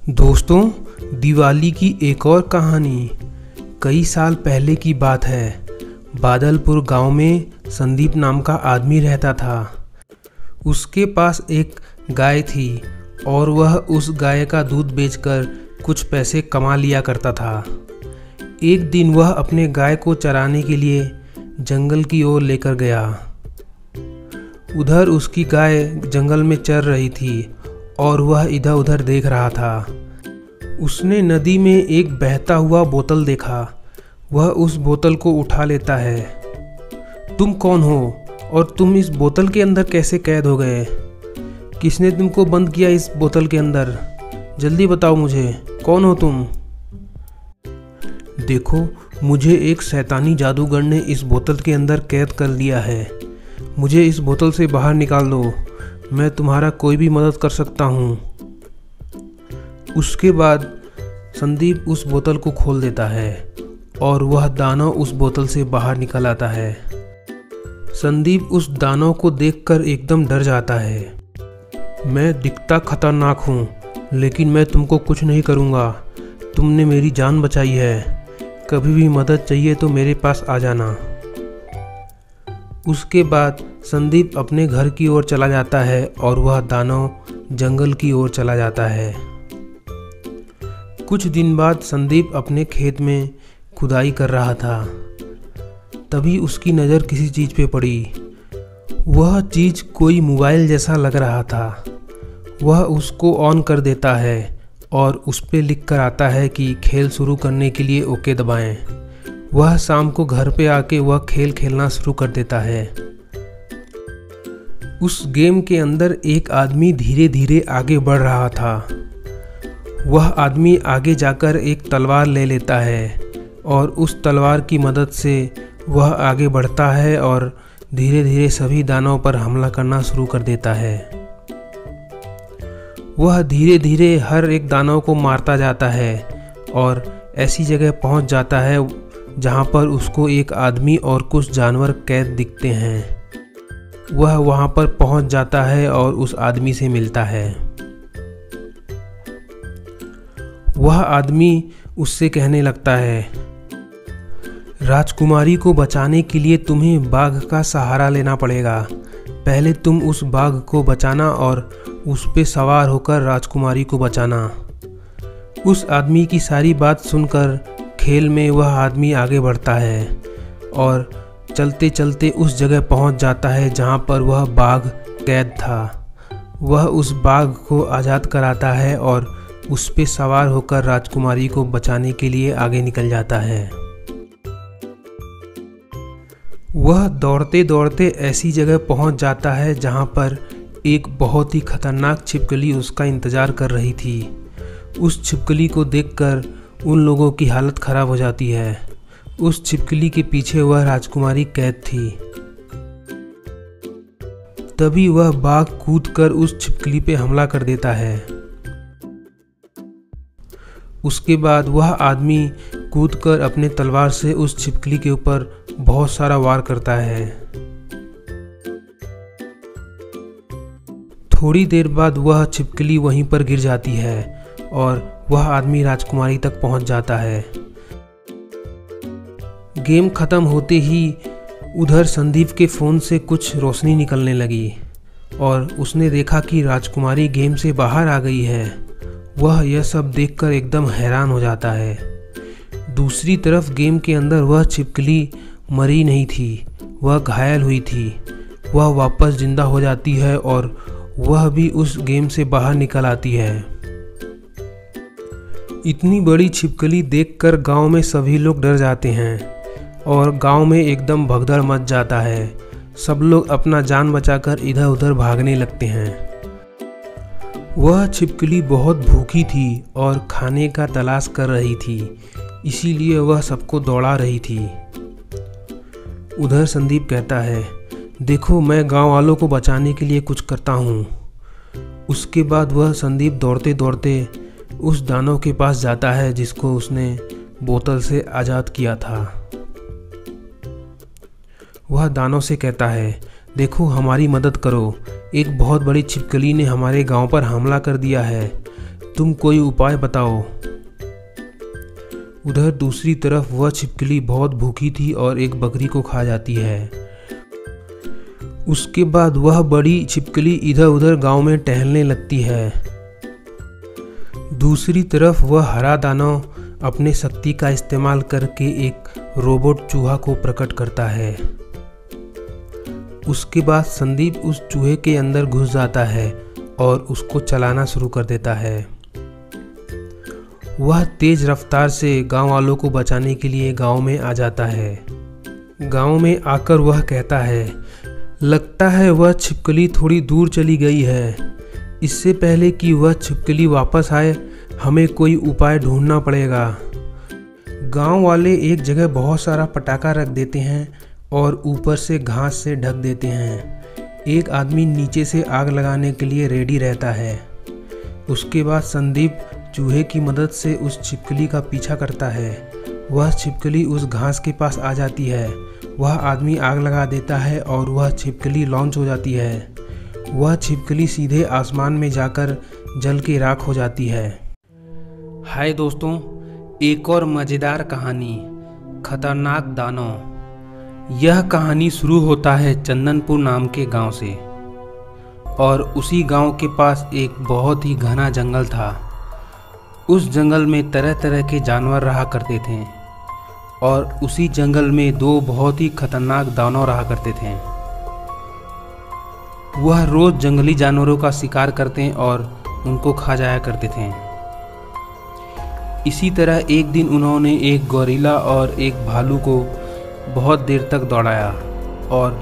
दोस्तों, दिवाली की एक और कहानी। कई साल पहले की बात है। बादलपुर गांव में संदीप नाम का आदमी रहता था। उसके पास एक गाय थी और वह उस गाय का दूध बेचकर कुछ पैसे कमा लिया करता था। एक दिन वह अपने गाय को चराने के लिए जंगल की ओर लेकर गया। उधर उसकी गाय जंगल में चर रही थी और वह इधर उधर देख रहा था। उसने नदी में एक बहता हुआ बोतल देखा। वह उस बोतल को उठा लेता है। तुम कौन हो और तुम इस बोतल के अंदर कैसे कैद हो गए? किसने तुमको बंद किया इस बोतल के अंदर? जल्दी बताओ मुझे, कौन हो तुम? देखो, मुझे एक शैतानी जादूगर ने इस बोतल के अंदर कैद कर लिया है। मुझे इस बोतल से बाहर निकाल दो। मैं तुम्हारा कोई भी मदद कर सकता हूँ। उसके बाद संदीप उस बोतल को खोल देता है और वह दानव उस बोतल से बाहर निकल आता है। संदीप उस दानव को देखकर एकदम डर जाता है। मैं दिखता खतरनाक हूँ, लेकिन मैं तुमको कुछ नहीं करूँगा। तुमने मेरी जान बचाई है। कभी भी मदद चाहिए तो मेरे पास आ जाना। उसके बाद संदीप अपने घर की ओर चला जाता है और वह दानव जंगल की ओर चला जाता है। कुछ दिन बाद संदीप अपने खेत में खुदाई कर रहा था। तभी उसकी नज़र किसी चीज़ पे पड़ी। वह चीज़ कोई मोबाइल जैसा लग रहा था। वह उसको ऑन कर देता है और उस पे लिख कर आता है कि खेल शुरू करने के लिए ओके दबाएं। वह शाम को घर पे आके वह खेल खेलना शुरू कर देता है। उस गेम के अंदर एक आदमी धीरे धीरे आगे बढ़ रहा था। वह आदमी आगे जाकर एक तलवार ले लेता है और उस तलवार की मदद से वह आगे बढ़ता है और धीरे धीरे सभी दानवों पर हमला करना शुरू कर देता है। वह धीरे धीरे हर एक दानव को मारता जाता है और ऐसी जगह पहुंच जाता है जहां पर उसको एक आदमी और कुछ जानवर कैद दिखते हैं। वह वहां पर पहुंच जाता है और उस आदमी से मिलता है। वह आदमी उससे कहने लगता है, राजकुमारी को बचाने के लिए तुम्हें बाघ का सहारा लेना पड़ेगा। पहले तुम उस बाघ को बचाना और उस पे सवार होकर राजकुमारी को बचाना। उस आदमी की सारी बात सुनकर खेल में वह आदमी आगे बढ़ता है और चलते चलते उस जगह पहुंच जाता है जहां पर वह बाघ कैद था। वह उस बाघ को आज़ाद कराता है और उस पे सवार होकर राजकुमारी को बचाने के लिए आगे निकल जाता है। वह दौड़ते दौड़ते ऐसी जगह पहुंच जाता है जहां पर एक बहुत ही खतरनाक छिपकली उसका इंतज़ार कर रही थी। उस छिपकली को देखकर उन लोगों की हालत ख़राब हो जाती है। उस छिपकली के पीछे वह राजकुमारी कैद थी। तभी वह बाघ कूदकर उस छिपकली पे हमला कर देता है। उसके बाद वह आदमी कूदकर अपने तलवार से उस छिपकली के ऊपर बहुत सारा वार करता है। थोड़ी देर बाद वह छिपकली वहीं पर गिर जाती है और वह आदमी राजकुमारी तक पहुंच जाता है। गेम खत्म होते ही उधर संदीप के फ़ोन से कुछ रोशनी निकलने लगी और उसने देखा कि राजकुमारी गेम से बाहर आ गई है। वह यह सब देखकर एकदम हैरान हो जाता है। दूसरी तरफ गेम के अंदर वह छिपकली मरी नहीं थी, वह घायल हुई थी। वह वापस जिंदा हो जाती है और वह भी उस गेम से बाहर निकल आती है। इतनी बड़ी छिपकली देखकर गांव में सभी लोग डर जाते हैं और गांव में एकदम भगदड़ मच जाता है। सब लोग अपना जान बचाकर इधर उधर भागने लगते हैं। वह छिपकली बहुत भूखी थी और खाने का तलाश कर रही थी, इसीलिए वह सबको दौड़ा रही थी। उधर संदीप कहता है, देखो, मैं गांव वालों को बचाने के लिए कुछ करता हूँ। उसके बाद वह संदीप दौड़ते दौड़ते उस दानव के पास जाता है जिसको उसने बोतल से आज़ाद किया था। वह दानव से कहता है, देखो, हमारी मदद करो। एक बहुत बड़ी छिपकली ने हमारे गांव पर हमला कर दिया है। तुम कोई उपाय बताओ। उधर दूसरी तरफ वह छिपकली बहुत भूखी थी और एक बकरी को खा जाती है। उसके बाद वह बड़ी छिपकली इधर उधर गांव में टहलने लगती है। दूसरी तरफ वह हरा दानव अपने शक्ति का इस्तेमाल करके एक रोबोट चूहा को प्रकट करता है। उसके बाद संदीप उस चूहे के अंदर घुस जाता है और उसको चलाना शुरू कर देता है। वह तेज रफ्तार से गांव वालों को बचाने के लिए गांव में आ जाता है। गांव में आकर वह कहता है, लगता है वह छिपकली थोड़ी दूर चली गई है। इससे पहले कि वह छिपकली वापस आए हमें कोई उपाय ढूंढना पड़ेगा। गांव वाले एक जगह बहुत सारा पटाखा रख देते हैं और ऊपर से घास से ढक देते हैं। एक आदमी नीचे से आग लगाने के लिए रेडी रहता है। उसके बाद संदीप चूहे की मदद से उस छिपकली का पीछा करता है। वह छिपकली उस घास के पास आ जाती है। वह आदमी आग लगा देता है और वह छिपकली लॉन्च हो जाती है। वह छिपकली सीधे आसमान में जाकर जल के राख हो जाती है। हाय दोस्तों, एक और मज़ेदार कहानी, खतरनाक दानव। यह कहानी शुरू होता है चंदनपुर नाम के गांव से और उसी गांव के पास एक बहुत ही घना जंगल था। उस जंगल में तरह तरह के जानवर रहा करते थे और उसी जंगल में दो बहुत ही खतरनाक दानव रहा करते थे। वह रोज जंगली जानवरों का शिकार करते और उनको खा जाया करते थे। इसी तरह एक दिन उन्होंने एक गोरिल्ला और एक भालू को बहुत देर तक दौड़ाया और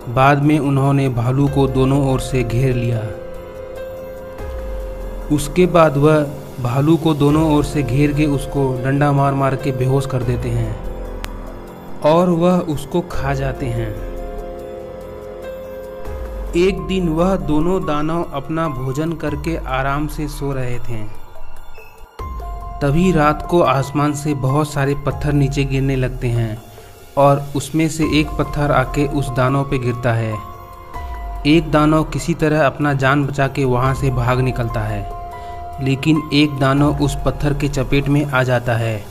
बाद में उन्होंने भालू को दोनों ओर से घेर लिया। उसके बाद वह भालू को दोनों ओर से घेर के उसको डंडा मार मार के बेहोश कर देते हैं और वह उसको खा जाते हैं। एक दिन वह दोनों दानव अपना भोजन करके आराम से सो रहे थे। तभी रात को आसमान से बहुत सारे पत्थर नीचे गिरने लगते हैं और उसमें से एक पत्थर आके उस दानव पे गिरता है। एक दानव किसी तरह अपना जान बचा के वहाँ से भाग निकलता है, लेकिन एक दानव उस पत्थर के चपेट में आ जाता है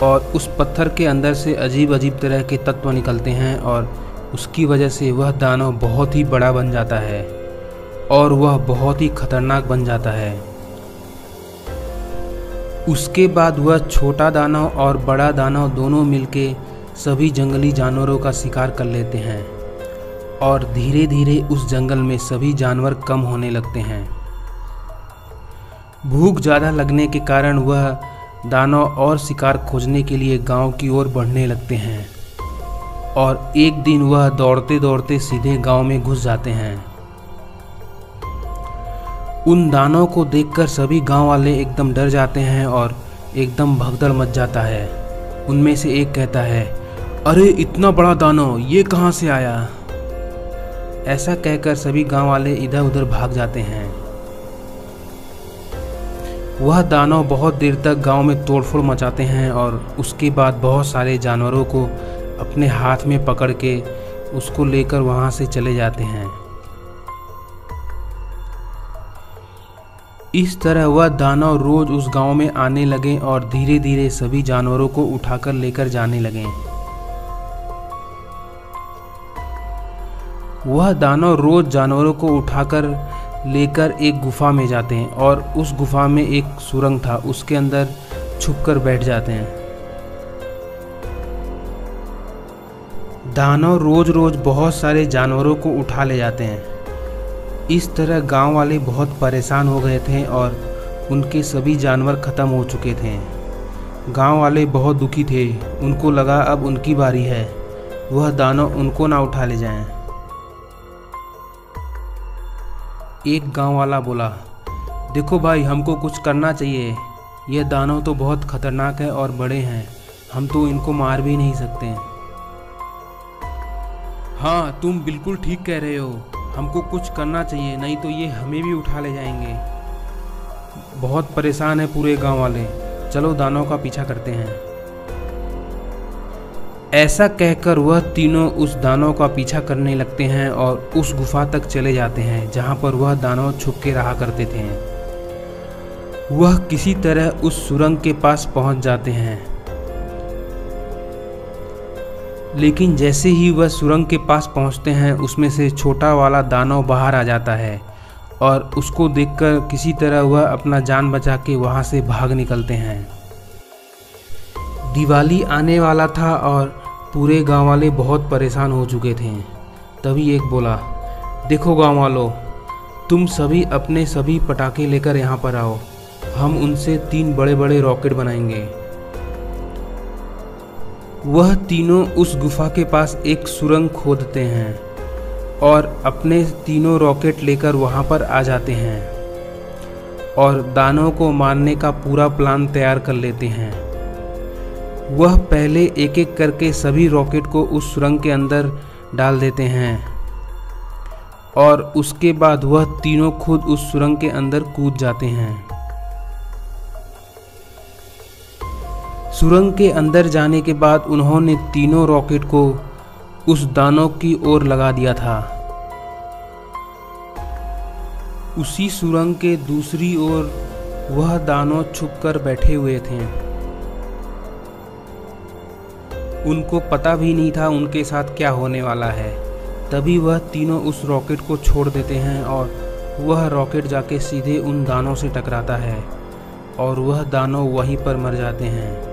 और उस पत्थर के अंदर से अजीब अजीब तरह के तत्व निकलते हैं और उसकी वजह से वह दानव बहुत ही बड़ा बन जाता है और वह बहुत ही खतरनाक बन जाता है। उसके बाद वह छोटा दानव और बड़ा दानव दोनों मिलके सभी जंगली जानवरों का शिकार कर लेते हैं और धीरे धीरे उस जंगल में सभी जानवर कम होने लगते हैं। भूख ज़्यादा लगने के कारण वह दानव और शिकार खोजने के लिए गांव की ओर बढ़ने लगते हैं और एक दिन वह दौड़ते दौड़ते सीधे गांव में घुस जाते हैं। उन दानव को देखकर सभी गांव वाले एकदम डर जाते हैं और एकदम भगदड़ मच जाता है। उनमें से एक कहता है, अरे इतना बड़ा दानव ये कहाँ से आया? ऐसा कहकर सभी गांव वाले इधर उधर भाग जाते हैं। वह दानव बहुत देर तक गांव में तोड़फोड़ मचाते हैं और उसके बाद बहुत सारे जानवरों को अपने हाथ में पकड़ के उसको लेकर वहां से चले जाते हैं। इस तरह वह दानव रोज उस गांव में आने लगे और धीरे धीरे सभी जानवरों को उठाकर लेकर जाने लगे। वह दानव रोज जानवरों को उठाकर लेकर एक गुफा में जाते हैं और उस गुफा में एक सुरंग था, उसके अंदर छुपकर बैठ जाते हैं। दानव रोज रोज बहुत सारे जानवरों को उठा ले जाते हैं। इस तरह गांव वाले बहुत परेशान हो गए थे और उनके सभी जानवर ख़त्म हो चुके थे। गांव वाले बहुत दुखी थे। उनको लगा अब उनकी बारी है, वह दानव उनको ना उठा ले जाएं। एक गांव वाला बोला, देखो भाई, हमको कुछ करना चाहिए। यह दानव तो बहुत खतरनाक है और बड़े हैं, हम तो इनको मार भी नहीं सकते। हाँ, तुम बिल्कुल ठीक कह रहे हो, हमको कुछ करना चाहिए, नहीं तो ये हमें भी उठा ले जाएंगे। बहुत परेशान है पूरे गांव वाले, चलो दानव का पीछा करते हैं। ऐसा कहकर वह तीनों उस दानव का पीछा करने लगते हैं और उस गुफा तक चले जाते हैं जहां पर वह दानव छुप के रहा करते थे। वह किसी तरह उस सुरंग के पास पहुंच जाते हैं, लेकिन जैसे ही वह सुरंग के पास पहुंचते हैं उसमें से छोटा वाला दानव बाहर आ जाता है और उसको देखकर किसी तरह वह अपना जान बचा के वहां से भाग निकलते हैं। दिवाली आने वाला था और पूरे गांव वाले बहुत परेशान हो चुके थे। तभी एक बोला, देखो गांव वालों, तुम सभी अपने सभी पटाखे लेकर यहाँ पर आओ, हम उनसे 3 बड़े बड़े रॉकेट बनाएंगे। वह तीनों उस गुफा के पास एक सुरंग खोदते हैं और अपने तीनों रॉकेट लेकर वहाँ पर आ जाते हैं और दानव को मारने का पूरा प्लान तैयार कर लेते हैं। वह पहले एक एक करके सभी रॉकेट को उस सुरंग के अंदर डाल देते हैं और उसके बाद वह तीनों खुद उस सुरंग के अंदर कूद जाते हैं। सुरंग के अंदर जाने के बाद उन्होंने तीनों रॉकेट को उस दानव की ओर लगा दिया था। उसी सुरंग के दूसरी ओर वह दानव छुपकर बैठे हुए थे। उनको पता भी नहीं था उनके साथ क्या होने वाला है। तभी वह तीनों उस रॉकेट को छोड़ देते हैं और वह रॉकेट जाके सीधे उन दानव से टकराता है और वह दानव वहीं पर मर जाते हैं।